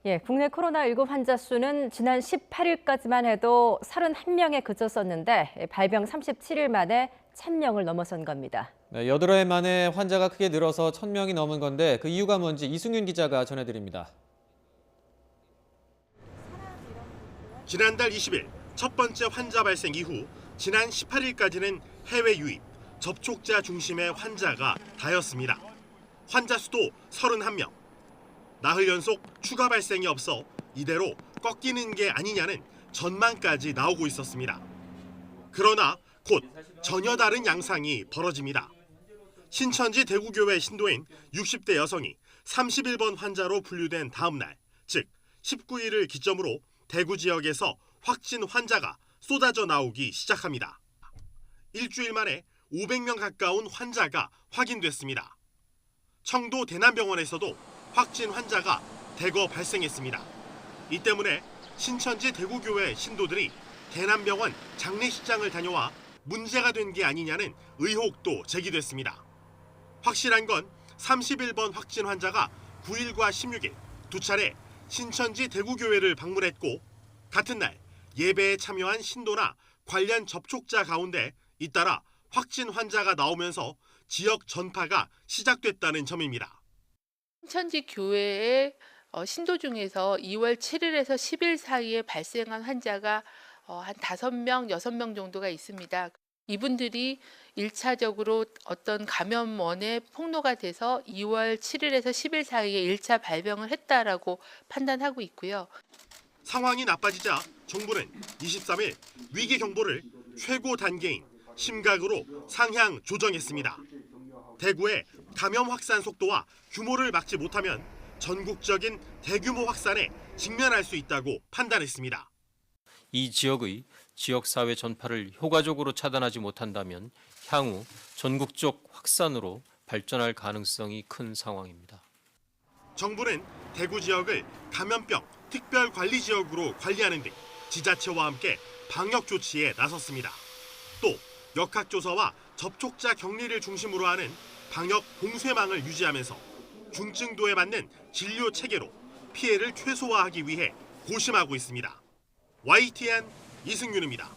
예, 국내 코로나19 환자 수는 지난 18일까지만 해도 31명에 그쳤었는데 발병 37일 만에 1,000명을 넘어선 겁니다. 네, 여덟 해 만에 환자가 크게 늘어서 1,000명이 넘은 건데 그 이유가 뭔지 이승윤 기자가 전해드립니다. 지난달 20일 첫 번째 환자 발생 이후 지난 18일까지는 해외 유입, 접촉자 중심의 환자가 다였습니다. 환자 수도 31명. 나흘 연속 추가 발생이 없어 이대로 꺾이는 게 아니냐는 전망까지 나오고 있었습니다. 그러나 곧 전혀 다른 양상이 벌어집니다. 신천지 대구교회 신도인 60대 여성이 31번 환자로 분류된 다음 날, 즉 19일을 기점으로 대구 지역에서 확진 환자가 쏟아져 나오기 시작합니다. 일주일 만에 500명 가까운 환자가 확인됐습니다. 청도 대남병원에서도 확진 환자가 대거 발생했습니다. 이 때문에 신천지 대구교회 신도들이 대남병원 장례식장을 다녀와 문제가 된 게 아니냐는 의혹도 제기됐습니다. 확실한 건 31번 확진 환자가 9일과 16일 두 차례 신천지 대구교회를 방문했고 같은 날 예배에 참여한 신도나 관련 접촉자 가운데 잇따라 확진 환자가 나오면서 지역 전파가 시작됐다는 점입니다. 신천지 교회의 신도 중에서 2월 7일에서 10일 사이에 발생한 환자가 한 5명, 6명 정도가 있습니다. 이분들이 1차적으로 어떤 감염원에 폭로가 돼서 2월 7일에서 10일 사이에 1차 발병을 했다라고 판단하고 있고요. 상황이 나빠지자 정부는 23일 위기 경보를 최고 단계인 심각으로 상향 조정했습니다. 대구의 감염 확산 속도와 규모를 막지 못하면 전국적인 대규모 확산에 직면할 수 있다고 판단했습니다. 이 지역의 지역사회 전파를 효과적으로 차단하지 못한다면 향후 전국적 확산으로 발전할 가능성이 큰 상황입니다. 정부는 대구 지역을 감염병 특별관리지역으로 관리하는 등 지자체와 함께 방역 조치에 나섰습니다. 또 역학조사와 접촉자 격리를 중심으로 하는 방역 봉쇄망을 유지하면서 중증도에 맞는 진료 체계로 피해를 최소화하기 위해 고심하고 있습니다. YTN 이승윤입니다.